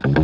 Welcome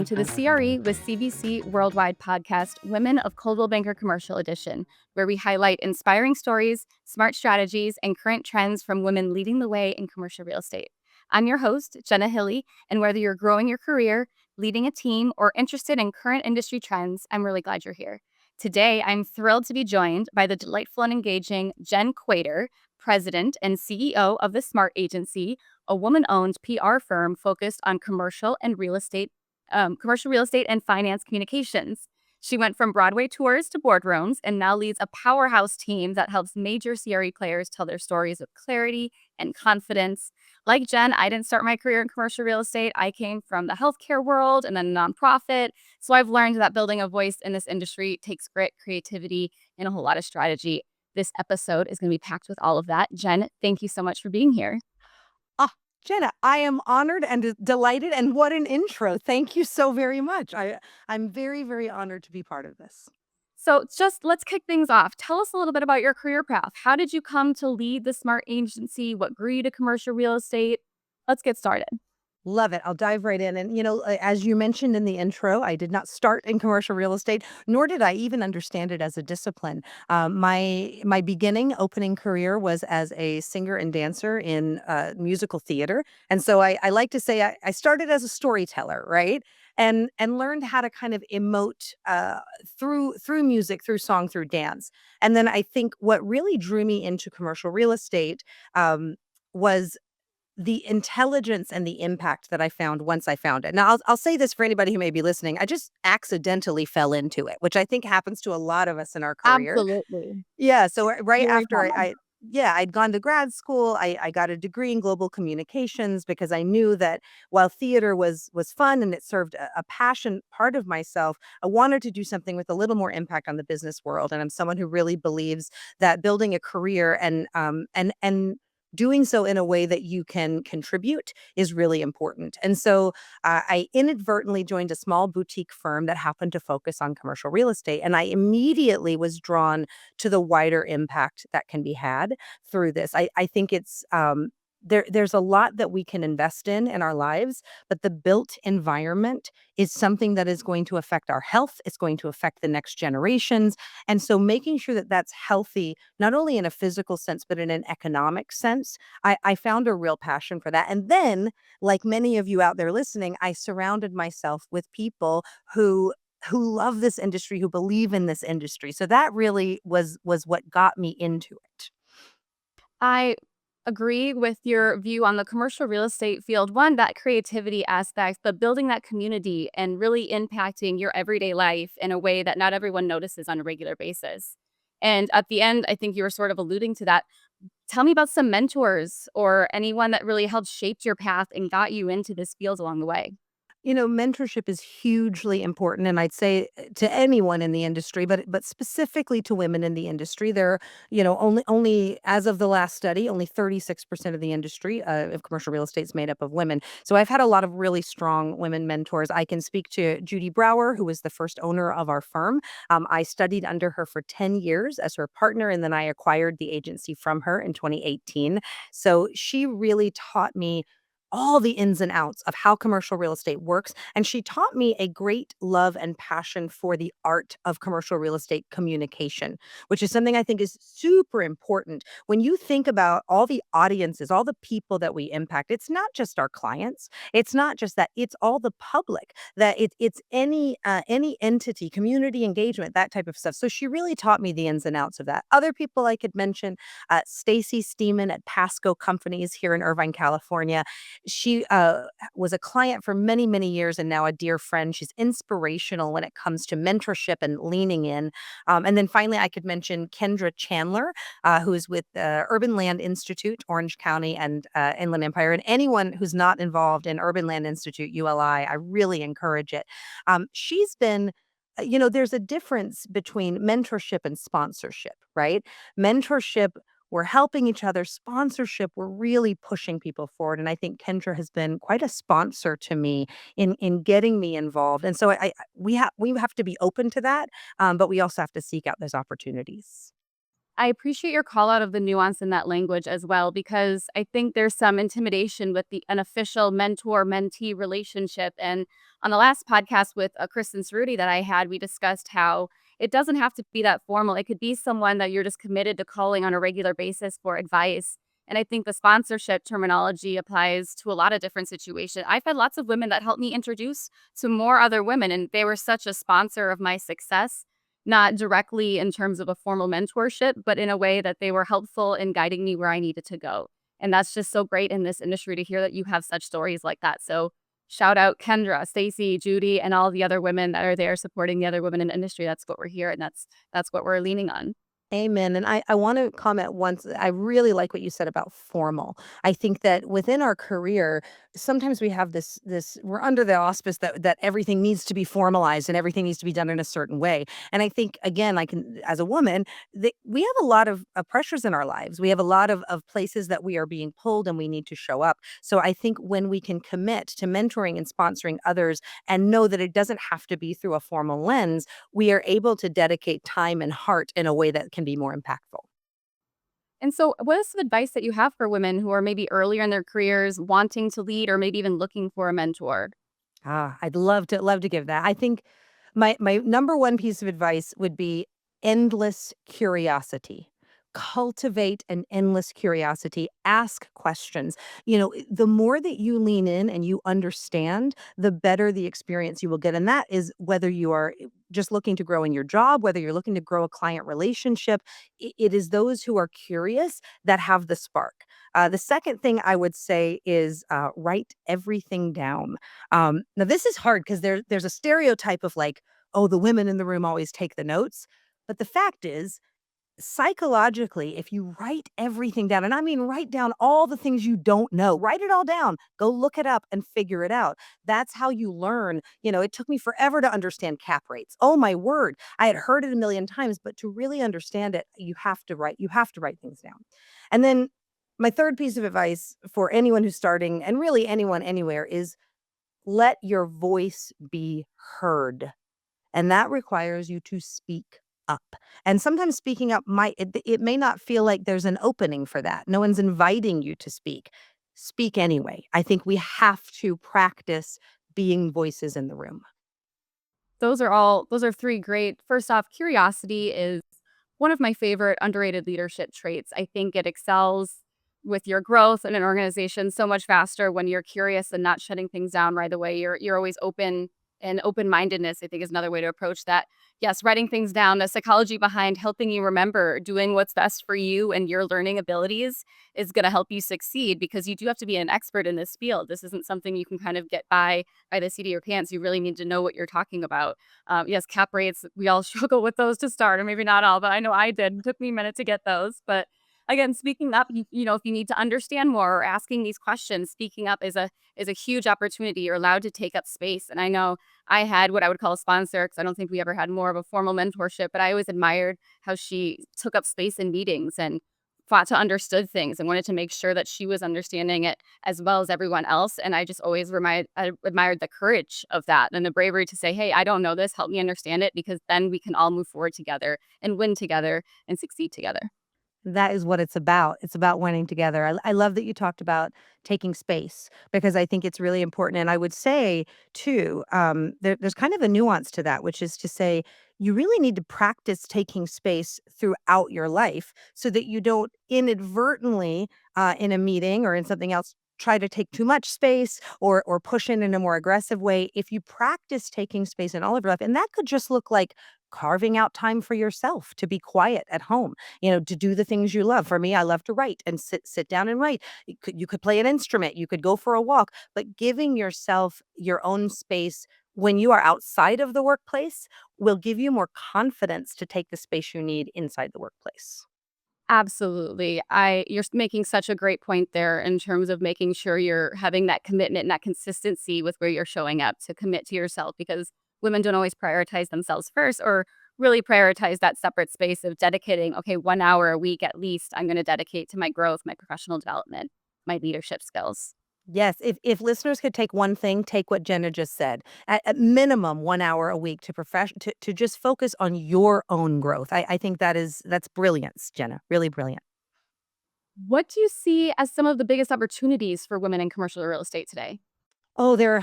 to the CRE with CBC Worldwide podcast, Women of Coldwell Banker Commercial Edition, where we highlight inspiring stories, smart strategies, and current trends from women leading the way in commercial real estate. I'm your host, Jenna Hille, and whether you're growing your career, leading a team, or interested in current industry trends, I'm really glad you're here. Today, I'm thrilled to be joined by the delightful and engaging Jenn Quater, President and CEO of the Smart Agency, a woman-owned PR firm focused on commercial real estate and finance communications. She went from Broadway tours to boardrooms and now leads a powerhouse team that helps major CRE players tell their stories with clarity and confidence. Like Jenn, I didn't start my career in commercial real estate. I came from the healthcare world and then nonprofit. So I've learned that building a voice in this industry takes grit, creativity, and a whole lot of strategy. This episode is going to be packed with all of that. Jenn, thank you so much for being here. Jenna, I am honored and delighted, and what an intro. Thank you so very much. I'm very, very honored to be part of this. So just let's kick things off. Tell us a little bit about your career path. How did you come to lead the Smart Agency? What grew you to commercial real estate? Let's get started. Love it. I'll dive right in. And, as you mentioned in the intro, I did not start in commercial real estate, nor did I even understand it as a discipline. My beginning opening career was as a singer and dancer in musical theater. And so I like to say I started as a storyteller, right? And learned how to kind of emote through music, through song, through dance. And then I think what really drew me into commercial real estate was the intelligence and the impact that I found once I found it. Now, I'll say this for anybody who may be listening. I just accidentally fell into it, which I think happens to a lot of us in our career. Absolutely. Yeah. So right Very after common. I'd gone to grad school. I got a degree in global communications because I knew that while theater was fun and it served a passion part of myself, I wanted to do something with a little more impact on the business world. And I'm someone who really believes that building a career and doing so in a way that you can contribute is really important. And so I inadvertently joined a small boutique firm that happened to focus on commercial real estate. And I immediately was drawn to the wider impact that can be had through this. I think it's there's a lot that we can invest in our lives, but the built environment is something that is going to affect our health. It's going to affect the next generations. And so making sure that that's healthy, not only in a physical sense, but in an economic sense, I found a real passion for that. And then, like many of you out there listening, I surrounded myself with people who love this industry, who believe in this industry. So that really was what got me into it. I agree with your view on the commercial real estate field. One, that creativity aspect, but building that community and really impacting your everyday life in a way that not everyone notices on a regular basis. And at the end, I think you were sort of alluding to that. Tell me about some mentors or anyone that really helped shape your path and got you into this field along the way. Mentorship is hugely important, and I'd say to anyone in the industry, but specifically to women in the industry. There, only as of the last study, only 36% of the industry of commercial real estate is made up of women. So I've had a lot of really strong women mentors. I can speak to Judy Brower, who was the first owner of our firm. I studied under her for 10 years as her partner, and then I acquired the agency from her in 2018. So she really taught me all the ins and outs of how commercial real estate works. And she taught me a great love and passion for the art of commercial real estate communication, which is something I think is super important. When you think about all the audiences, all the people that we impact, it's not just our clients. It's not just that, it's all the public, that it's any entity, community engagement, that type of stuff. So she really taught me the ins and outs of that. Other people I could mention, Stacy Steeman at Pasco Companies here in Irvine, California. She was a client for many, many years and now a dear friend. She's inspirational when it comes to mentorship and leaning in. And then finally, I could mention Kendra Chandler, who is with Urban Land Institute, Orange County, and Inland Empire. And anyone who's not involved in Urban Land Institute, ULI, I really encourage it. She's been there's a difference between mentorship and sponsorship, right? Mentorship, we're helping each other. Sponsorship, we're really pushing people forward. And I think Kendra has been quite a sponsor to me in getting me involved. And so we have to be open to that, but we also have to seek out those opportunities. I appreciate your call out of the nuance in that language as well, because I think there's some intimidation with the unofficial mentor mentee relationship. And on the last podcast with Kristen Cerruti that I had, we discussed how it doesn't have to be that formal. It could be someone that you're just committed to calling on a regular basis for advice. And I think the sponsorship terminology applies to a lot of different situations. I've had lots of women that helped me introduce to more other women, and they were such a sponsor of my success, not directly in terms of a formal mentorship, but in a way that they were helpful in guiding me where I needed to go. And that's just so great in this industry to hear that you have such stories like that. So shout out Kendra, Stacy, Judy, and all the other women that are there supporting the other women in the industry. That's what we're here, and that's what we're leaning on. Amen. And I want to comment once. I really like what you said about formal. I think that within our career, sometimes we have this we're under the auspice that everything needs to be formalized and everything needs to be done in a certain way. And I think again, I can as a woman, we have a lot of pressures in our lives. We have a lot of places that we are being pulled and we need to show up. So I think when we can commit to mentoring and sponsoring others and know that it doesn't have to be through a formal lens, we are able to dedicate time and heart in a way that can be more impactful. And so, what is some advice that you have for women who are maybe earlier in their careers wanting to lead or maybe even looking for a mentor? I'd love to give that. I think my number one piece of advice would be endless curiosity. Cultivate an endless curiosity. Ask questions. The more that you lean in and you understand, the better the experience you will get. And that is whether you are just looking to grow in your job, whether you're looking to grow a client relationship. It is those who are curious that have the spark. The second thing I would say is write everything down. Now this is hard because there's a stereotype of like, oh, the women in the room always take the notes. But the fact is, psychologically, if you write everything down, and I mean write down all the things you don't know, write it all down, go look it up and figure it out. That's how you learn. It took me forever to understand cap rates. Oh my word. I had heard it a million times, but to really understand it, you have to write things down. And then my third piece of advice for anyone who's starting and really anyone anywhere is let your voice be heard. And that requires you to speak up. And sometimes speaking up it may not feel like there's an opening for that. No one's inviting you to speak. Speak anyway. I think we have to practice being voices in the room. Those are three great. First off, curiosity is one of my favorite underrated leadership traits. I think it excels with your growth in an organization so much faster when you're curious and not shutting things down right away. You're always open, and open-mindedness, I think, is another way to approach that. Yes, writing things down, the psychology behind helping you remember doing what's best for you and your learning abilities is going to help you succeed, because you do have to be an expert in this field. This isn't something you can kind of get by the seat of your pants. You really need to know what you're talking about. Yes, cap rates, we all struggle with those to start, or maybe not all, but I know I did. It took me a minute to get those. But again, speaking up, if you need to understand more or asking these questions, speaking up is a huge opportunity. You're allowed to take up space. And I know I had what I would call a sponsor, because I don't think we ever had more of a formal mentorship, but I always admired how she took up space in meetings and fought to understood things and wanted to make sure that she was understanding it as well as everyone else. And I just always I admired the courage of that and the bravery to say, hey, I don't know this. Help me understand it, because then we can all move forward together and win together and succeed together. That is what it's about. It's about winning together. I love that you talked about taking space because I think it's really important. And I would say, too, there's kind of a nuance to that, which is to say you really need to practice taking space throughout your life so that you don't inadvertently, in a meeting or in something else, try to take too much space or push in a more aggressive way. If you practice taking space in all of your life, and that could just look like carving out time for yourself to be quiet at home, to do the things you love. For me, I love to write and sit down and write. You could play an instrument, you could go for a walk, but giving yourself your own space when you are outside of the workplace will give you more confidence to take the space you need inside the workplace. Absolutely. You're making such a great point there in terms of making sure you're having that commitment and that consistency with where you're showing up to commit to yourself, because women don't always prioritize themselves first, or really prioritize that separate space of dedicating, okay, 1 hour a week at least I'm going to dedicate to my growth, my professional development, my leadership skills. Yes, if listeners could take one thing, take what Jenna just said. At minimum 1 hour a week to to just focus on your own growth. I think that's brilliance, Jenna, really brilliant. What do you see as some of the biggest opportunities for women in commercial real estate today? Oh, there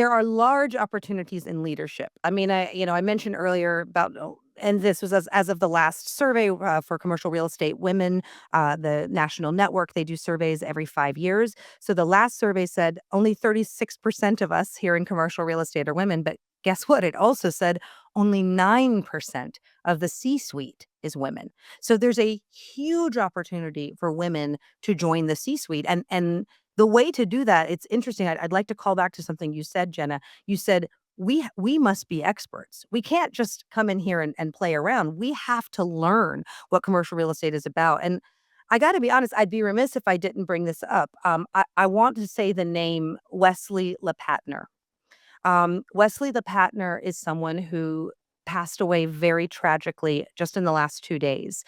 are large opportunities in leadership. I mean, I mentioned earlier about and this was as of the last survey for commercial real estate women, the national network, they do surveys every 5 years. So the last survey said only 36% of us here in commercial real estate are women. But guess what? It also said only 9% of the C-suite is women. So there's a huge opportunity for women to join the C-suite. And the way to do that, it's interesting. I'd like to call back to something you said, Jenna. You said we must be experts. We can't just come in here and play around. We have to learn what commercial real estate is about. And I got to be honest, I'd be remiss if I didn't bring this up. I want to say the name Wesley LePatner. Wesley the Patner is someone who passed away very tragically just in the last 2 days.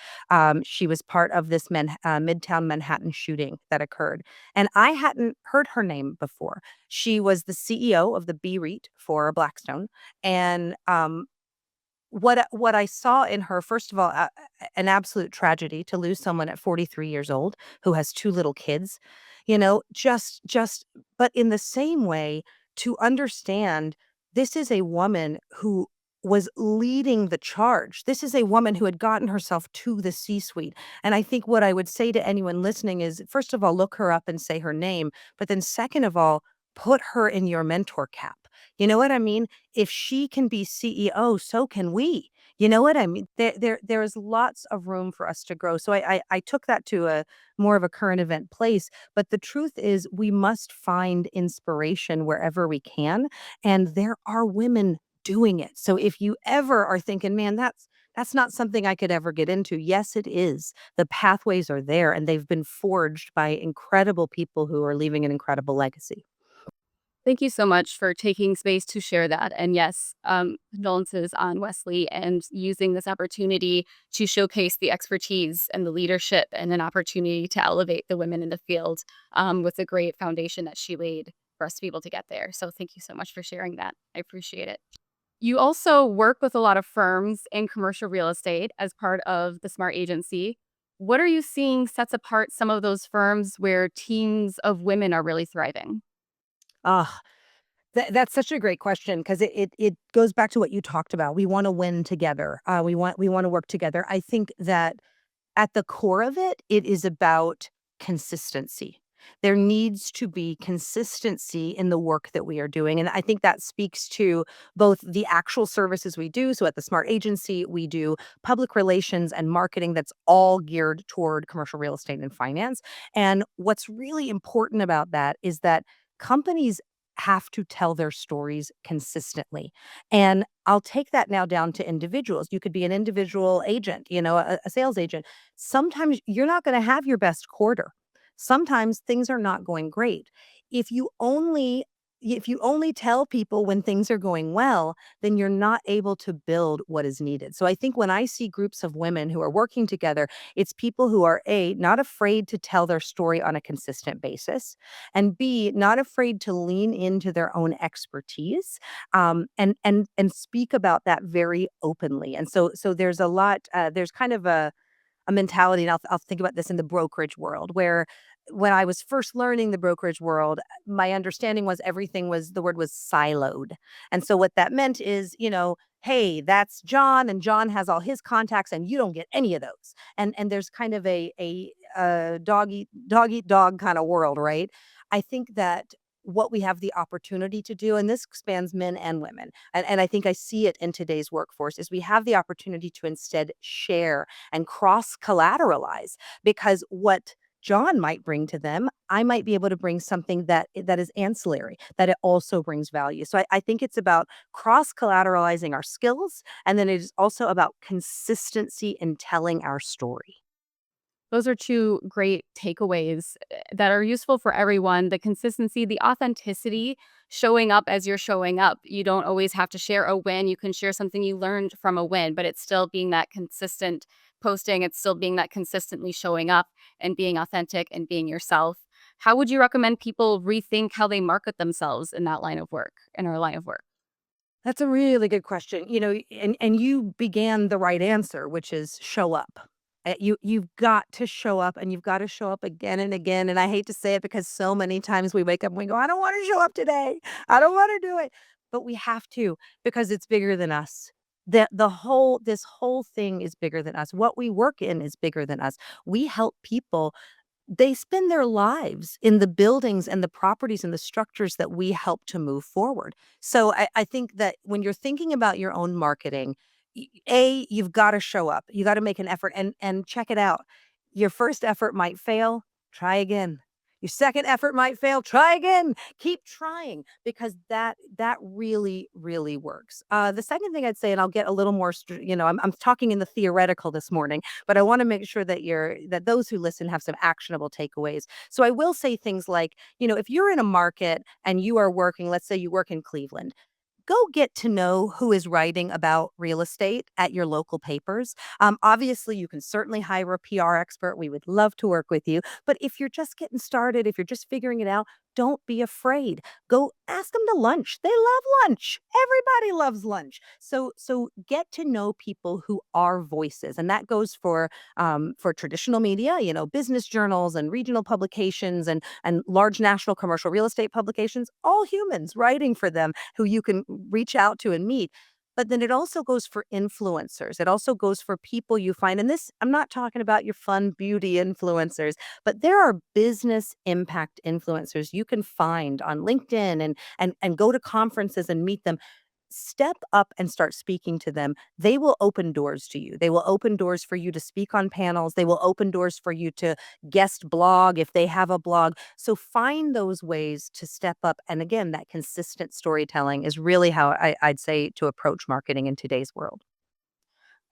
She was part of this Midtown Manhattan shooting that occurred, and I hadn't heard her name before. She was the CEO of the B REIT for Blackstone, and, what I saw in her, first of all, an absolute tragedy to lose someone at 43 years old who has 2 little kids, just but in the same way, to understand this is a woman who was leading the charge. This is a woman who had gotten herself to the C-suite, and I think what I would say to anyone listening is, first of all, look her up and say her name, but then second of all, put her in your mentor cap. You know what I mean? If she can be CEO, so can we. You know what I mean? There is lots of room for us to grow. So I took that to a more of a current event place. But the truth is we must find inspiration wherever we can. And there are women doing it. So if you ever are thinking, man, that's not something I could ever get into. Yes, it is. The pathways are there and they've been forged by incredible people who are leaving an incredible legacy. Thank you so much for taking space to share that. And yes, condolences on Wesley and using this opportunity to showcase the expertise and the leadership and an opportunity to elevate the women in the field with the great foundation that she laid for us to be able to get there. So thank you so much for sharing that. I appreciate it. You also work with a lot of firms in commercial real estate as part of the Smart Agency. What are you seeing sets apart some of those firms where teams of women are really thriving? Ah, that's such a great question because it goes back to what you talked about. We want to win together. We want to work together. I think that at the core of it, it is about consistency. There needs to be consistency in the work that we are doing. And I think that speaks to both the actual services we do. So at the Smart Agency, we do public relations and marketing that's all geared toward commercial real estate and finance. And what's really important about that is that companies have to tell their stories consistently. And I'll take that now down to individuals. You could be an individual agent, a sales agent. Sometimes you're not going to have your best quarter. Sometimes things are not going great. If you only if you only tell people when things are going well, then you're not able to build what is needed. So I think when I see groups of women who are working together, it's people who are A, not afraid to tell their story on a consistent basis, and B, not afraid to lean into their own expertise, and speak about that very openly. And so there's a lot. There's kind of a mentality, and I'll think about this in the brokerage world, where when I was first learning the brokerage world, my understanding was everything was the word was siloed. And so what that meant is, hey, that's John, and John has all his contacts, and you don't get any of those. And there's kind of a dog eat dog kind of world, right? I think that what we have the opportunity to do, and this spans men and women, and I think I see it in today's workforce, is we have the opportunity to instead share and cross collateralize because what John might bring to them, I might be able to bring something that is ancillary, that it also brings value. So I think it's about cross collateralizing our skills, and then it is also about consistency in telling our story. Those are two great takeaways that are useful for everyone. The consistency, the authenticity, showing up as you're showing up. You don't always have to share a win. You can share something you learned from a win, but it's still being that consistent posting. It's still being that consistently showing up and being authentic and being yourself. How would you recommend people rethink how they market themselves in that line of work, in our line of work? That's a really good question. And you began the right answer, which is show up. You've got to show up, and you've got to show up again and again. And I hate to say it because so many times we wake up and we go, I don't want to show up today. I don't want to do it. But we have to, because it's bigger than us. This whole thing is bigger than us. What we work in is bigger than us. We help people. They spend their lives in the buildings and the properties and the structures that we help to move forward. So I think that when you're thinking about your own marketing, you've got to show up. You got to make an effort, and check it out. Your first effort might fail. Try again. Your second effort might fail. Try again. Keep trying, because that really really works. The second thing I'd say, and I'll get a little more, I'm talking in the theoretical this morning, but I want to make sure that those who listen have some actionable takeaways. So I will say things like, if you're in a market and you are working, let's say you work in Cleveland, go get to know who is writing about real estate at your local papers. Obviously, you can certainly hire a PR expert. We would love to work with you. But if you're just getting started, if you're just figuring it out, don't be afraid. Go ask them to lunch. They love lunch. Everybody loves lunch. So get to know people who are voices, and that goes for traditional media, business journals and regional publications and large national commercial real estate publications. All humans writing for them who you can reach out to and meet. But then it also goes for influencers. It also goes for people you find. And this, I'm not talking about your fun beauty influencers, but there are business impact influencers you can find on LinkedIn and go to conferences and meet them. Step up and start speaking to them. They will open doors to you. They will open doors for you to speak on panels. They will open doors for you to guest blog if they have a blog. So find those ways to step up. And again, that consistent storytelling is really how I'd say to approach marketing in today's world.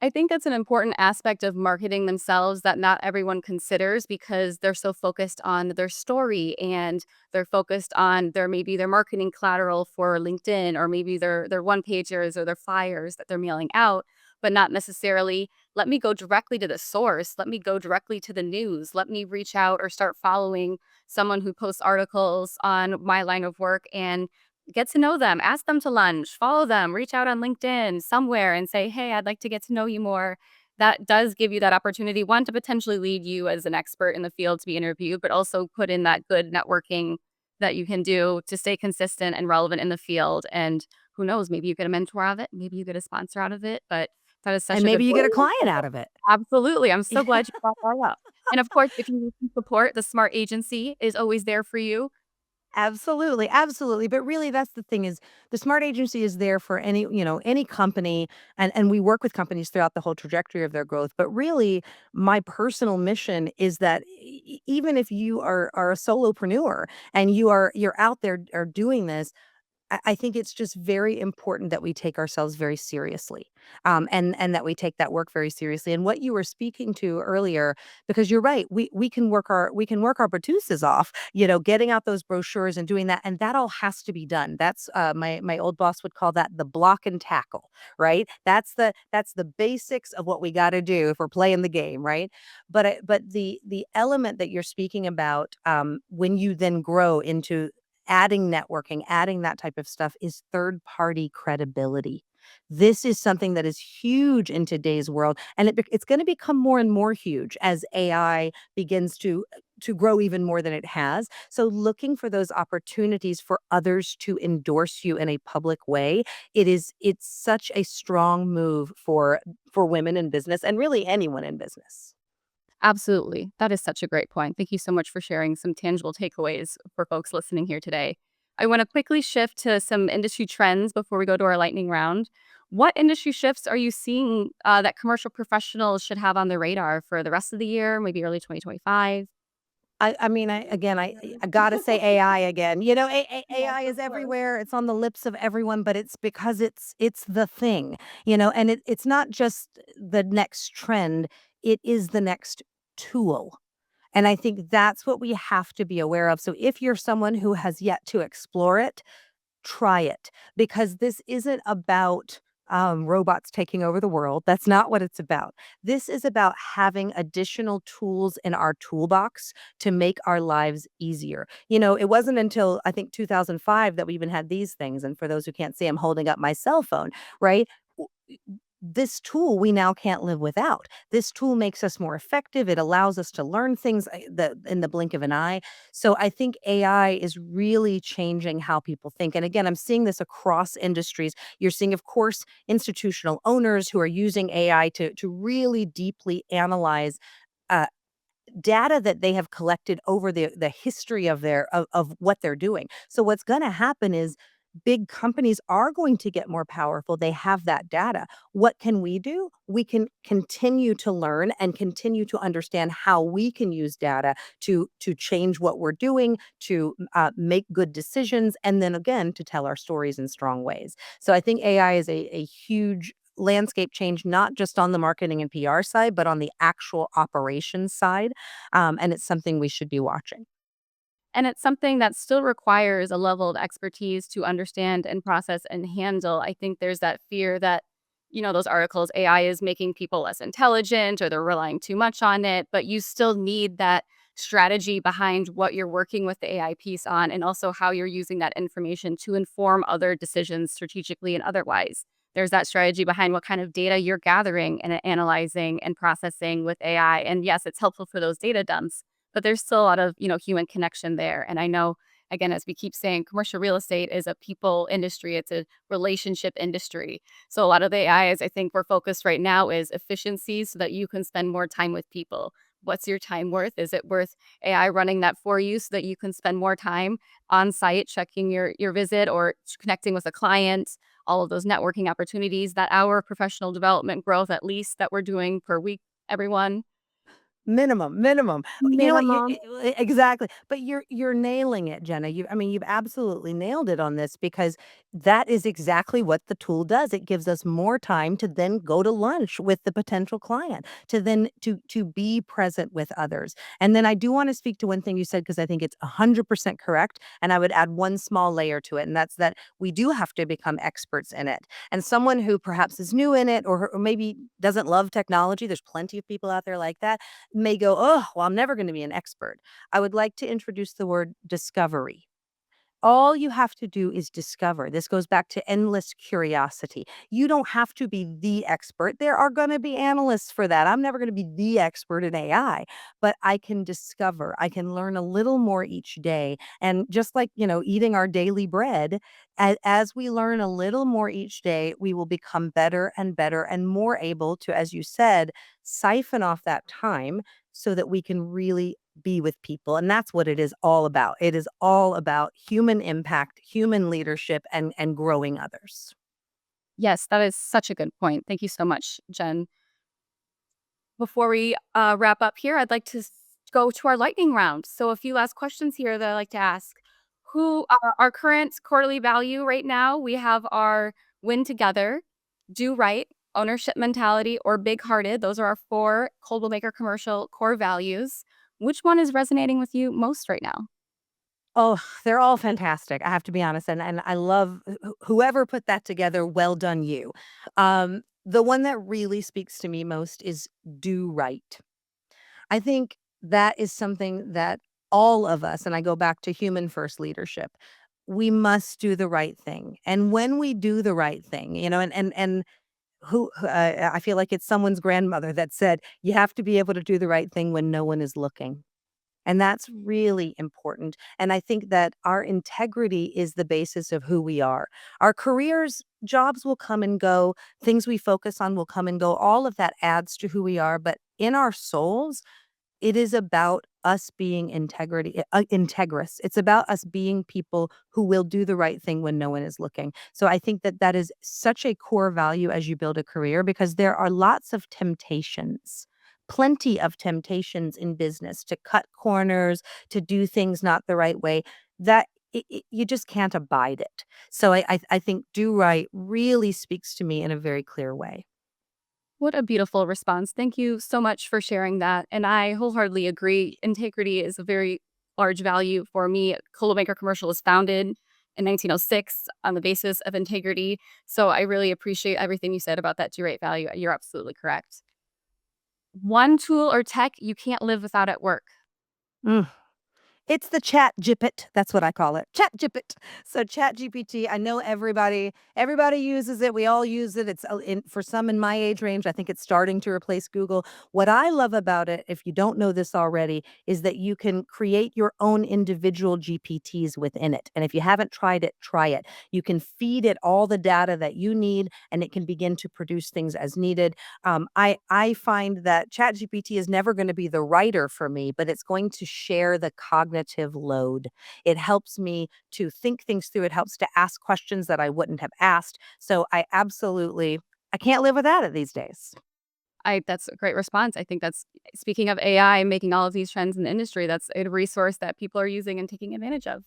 I think that's an important aspect of marketing themselves that not everyone considers because they're so focused on their story and they're focused on their marketing collateral for LinkedIn or maybe their one pagers or their flyers that they're mailing out, but not necessarily let me go directly to the source, let me go directly to the news, let me reach out or start following someone who posts articles on my line of work and get to know them, ask them to lunch, follow them, reach out on LinkedIn somewhere and say, "Hey, I'd like to get to know you more." That does give you that opportunity, one, to potentially lead you as an expert in the field to be interviewed, but also put in that good networking that you can do to stay consistent and relevant in the field. And who knows, maybe you get a mentor out of it, maybe you get a sponsor out of it, but that is such And a good maybe you point. get a client out of it. Absolutely. I'm so glad you brought that up. And of course, if you need some support, the smart agency is always there for you. Absolutely, absolutely. But really, that's the thing, is the smart agency is there for any company, and we work with companies throughout the whole trajectory of their growth. But really, my personal mission is that even if you are a solopreneur and you're out there are doing this, I think it's just very important that we take ourselves very seriously, and that we take that work very seriously. And what you were speaking to earlier, because you're right, we can work our produces off, getting out those brochures and doing that, and that all has to be done. That's my old boss would call that the block and tackle, right? That's the basics of what we got to do if we're playing the game, right? But the element that you're speaking about, when you then grow into adding networking, adding that type of stuff, is third party credibility. This is something that is huge in today's world, and it's going to become more and more huge as AI begins to grow even more than it has. So looking for those opportunities for others to endorse you in a public way, it's such a strong move for women in business and really anyone in business. Absolutely. That is such a great point. Thank you so much for sharing some tangible takeaways for folks listening here today. I want to quickly shift to some industry trends before we go to our lightning round. What industry shifts are you seeing that commercial professionals should have on their radar for the rest of the year, maybe early 2025? I mean, I gotta say AI again. AI is everywhere. It's on the lips of everyone, but it's because it's the thing, and it's not just the next trend, it is the next tool. And I think that's what we have to be aware of. So if you're someone who has yet to explore it, try it, because this isn't about robots taking over the world. That's not what it's about. This is about having additional tools in our toolbox to make our lives easier. It wasn't until I think 2005 that we even had these things. And for those who can't see, I'm holding up my cell phone, right? This tool we now can't live without. This tool makes us more effective. It allows us to learn things in the blink of an eye. So I think AI is really changing how people think. And again, I'm seeing this across industries. You're seeing, of course, institutional owners who are using AI to really deeply analyze uh, data that they have collected over the history of what they're doing. So what's going to happen is big companies are going to get more powerful. They have that data. What can we do? We can continue to learn and continue to understand how we can use data to change what we're doing, to make good decisions, and then again to tell our stories in strong ways. So I think AI is a huge landscape change, not just on the marketing and PR side, but on the actual operations side. And it's something we should be watching. And it's something that still requires a level of expertise to understand and process and handle. I think there's that fear that, those articles, AI is making people less intelligent or they're relying too much on it, but you still need that strategy behind what you're working with the AI piece on and also how you're using that information to inform other decisions strategically and otherwise. There's that strategy behind what kind of data you're gathering and analyzing and processing with AI. And yes, it's helpful for those data dumps, but there's still a lot of, human connection there. And I know, again, as we keep saying, commercial real estate is a people industry. It's a relationship industry. So a lot of the AI is, I think we're focused right now is efficiency so that you can spend more time with people. What's your time worth? Is it worth AI running that for you so that you can spend more time on site checking your visit or connecting with a client? All of those networking opportunities, that hour of professional development growth at least that we're doing per week, everyone. Minimum, minimum. You know what? Minimum. Exactly. But you're nailing it, Jenna. You've absolutely nailed it on this because that is exactly what the tool does. It gives us more time to then go to lunch with the potential client, to then to be present with others. And then I do want to speak to one thing you said because I think it's 100% correct. And I would add one small layer to it, and that's that we do have to become experts in it. And someone who perhaps is new in it or maybe doesn't love technology, there's plenty of people out there like that may go, "Oh, well, I'm never gonna be an expert." I would like to introduce the word discovery. All you have to do is discover. This goes back to endless curiosity. You don't have to be the expert. There are going to be analysts for that. I'm never going to be the expert in AI, but I can discover. I can learn a little more each day. And just like, eating our daily bread, as we learn a little more each day, we will become better and better and more able to, as you said, siphon off that time so that we can really be with people, and that's what it is all about. It is all about human impact, human leadership, and growing others. Yes, that is such a good point. Thank you so much, Jen. Before we wrap up here, I'd like to go to our lightning round. So, a few last questions here that I like to ask. Who our current quarterly value right now? We have our win together, do right, ownership mentality, or big hearted. Those are our four Coldwell Maker commercial core values. Which one is resonating with you most right now? Oh, they're all fantastic, I have to be honest, and I love whoever put that together, well done you. The one that really speaks to me most is do right. I think that is something that all of us, and I go back to human first leadership, we must do the right thing. And when we do the right thing, and I feel like it's someone's grandmother that said, you have to be able to do the right thing when no one is looking. And that's really important. And I think that our integrity is the basis of who we are. Our careers, jobs will come and go, things we focus on will come and go. All of that adds to who we are. But in our souls, it is about us being integrous. It's about us being people who will do the right thing when no one is looking. So I think that that is such a core value as you build a career because there are lots of temptations. Plenty of temptations in business to cut corners, to do things not the right way, that you just can't abide it. So I think do right really speaks to me in a very clear way. What a beautiful response. Thank you so much for sharing that. And I wholeheartedly agree. Integrity is a very large value for me. Coldwell Banker Commercial was founded in 1906 on the basis of integrity. So I really appreciate everything you said about that do right value. You're absolutely correct. One tool or tech you can't live without at work. Mm. It's the chat gippet. That's what I call it. Chat gippet. So chat GPT, I know everybody uses it. We all use it. It's for some in my age range, I think it's starting to replace Google. What I love about it, if you don't know this already, is that you can create your own individual GPTs within it. And if you haven't tried it, try it. You can feed it all the data that you need and it can begin to produce things as needed. I find that ChatGPT is never going to be the writer for me, but it's going to share the cognitive load. It helps me to think things through. It helps to ask questions that I wouldn't have asked. So I can't live without it these days. That's a great response. I think that's speaking of AI making all of these trends in the industry, that's a resource that people are using and taking advantage of.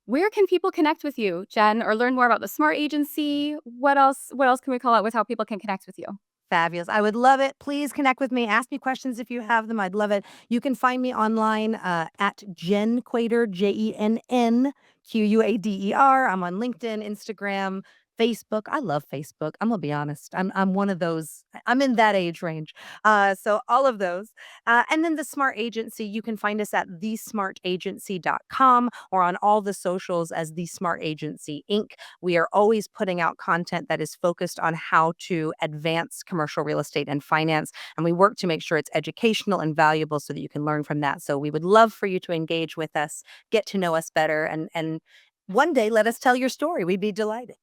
Where can people connect with you, Jen, or learn more about the Smart Agency? What else can we call out with how people can connect with you? Fabulous. I would love it. Please connect with me. Ask me questions if you have them. I'd love it. You can find me online at Jenn Quader, JennQuader. I'm on LinkedIn, Instagram, Facebook. I love Facebook. I'm gonna be honest. I'm one of those. I'm in that age range. So all of those. And then the Smart Agency, you can find us at thesmartagency.com or on all the socials as The Smart Agency Inc. We are always putting out content that is focused on how to advance commercial real estate and finance. And we work to make sure it's educational and valuable so that you can learn from that. So we would love for you to engage with us, get to know us better, and one day let us tell your story. We'd be delighted.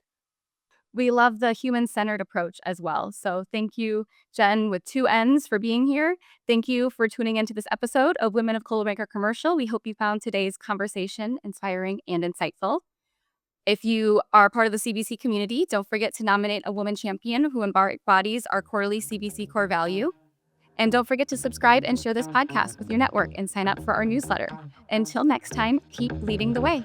We love the human-centered approach as well. So thank you, Jen, with two N's, for being here. Thank you for tuning into this episode of Women of Coldwell Banker Commercial. We hope you found today's conversation inspiring and insightful. If you are part of the CBC community, don't forget to nominate a woman champion who embodies our quarterly CBC core value. And don't forget to subscribe and share this podcast with your network and sign up for our newsletter. Until next time, keep leading the way.